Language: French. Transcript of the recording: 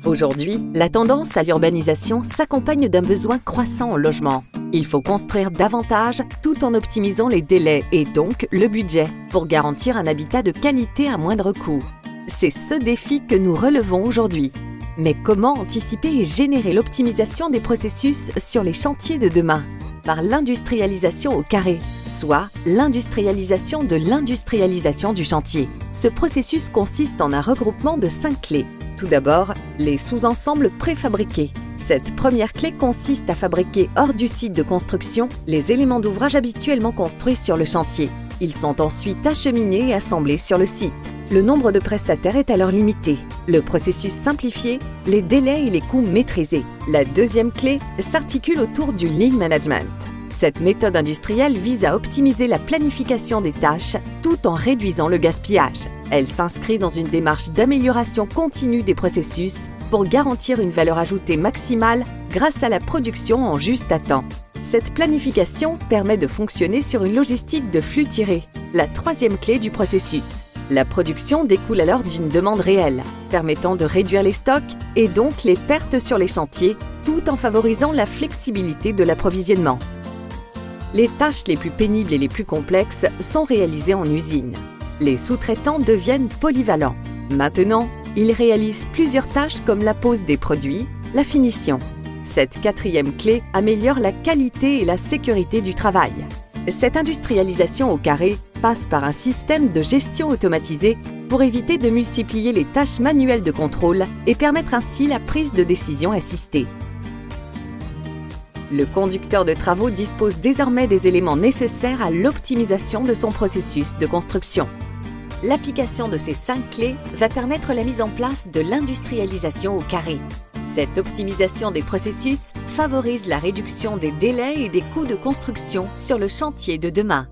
Aujourd'hui, la tendance à l'urbanisation s'accompagne d'un besoin croissant en logement. Il faut construire davantage tout en optimisant les délais et donc le budget pour garantir un habitat de qualité à moindre coût. C'est ce défi que nous relevons aujourd'hui. Mais comment anticiper et générer l'optimisation des processus sur les chantiers de demain? Par l'industrialisation au carré, soit l'industrialisation de l'industrialisation du chantier. Ce processus consiste en un regroupement de 5 clés. Tout d'abord, les sous-ensembles préfabriqués. Cette première clé consiste à fabriquer hors du site de construction les éléments d'ouvrage habituellement construits sur le chantier. Ils sont ensuite acheminés et assemblés sur le site. Le nombre de prestataires est alors limité. Le processus simplifié, les délais et les coûts maîtrisés. La deuxième clé s'articule autour du Lean Management. Cette méthode industrielle vise à optimiser la planification des tâches tout en réduisant le gaspillage. Elle s'inscrit dans une démarche d'amélioration continue des processus pour garantir une valeur ajoutée maximale grâce à la production en juste à temps. Cette planification permet de fonctionner sur une logistique de flux tiré, la troisième clé du processus. La production découle alors d'une demande réelle, permettant de réduire les stocks et donc les pertes sur les chantiers, tout en favorisant la flexibilité de l'approvisionnement. Les tâches les plus pénibles et les plus complexes sont réalisées en usine. Les sous-traitants deviennent polyvalents. Maintenant, ils réalisent plusieurs tâches comme la pose des produits, la finition. Cette quatrième clé améliore la qualité et la sécurité du travail. Cette industrialisation au carré passe par un système de gestion automatisé pour éviter de multiplier les tâches manuelles de contrôle et permettre ainsi la prise de décision assistée. Le conducteur de travaux dispose désormais des éléments nécessaires à l'optimisation de son processus de construction. L'application de ces 5 clés va permettre la mise en place de l'industrialisation au carré. Cette optimisation des processus favorise la réduction des délais et des coûts de construction sur le chantier de demain.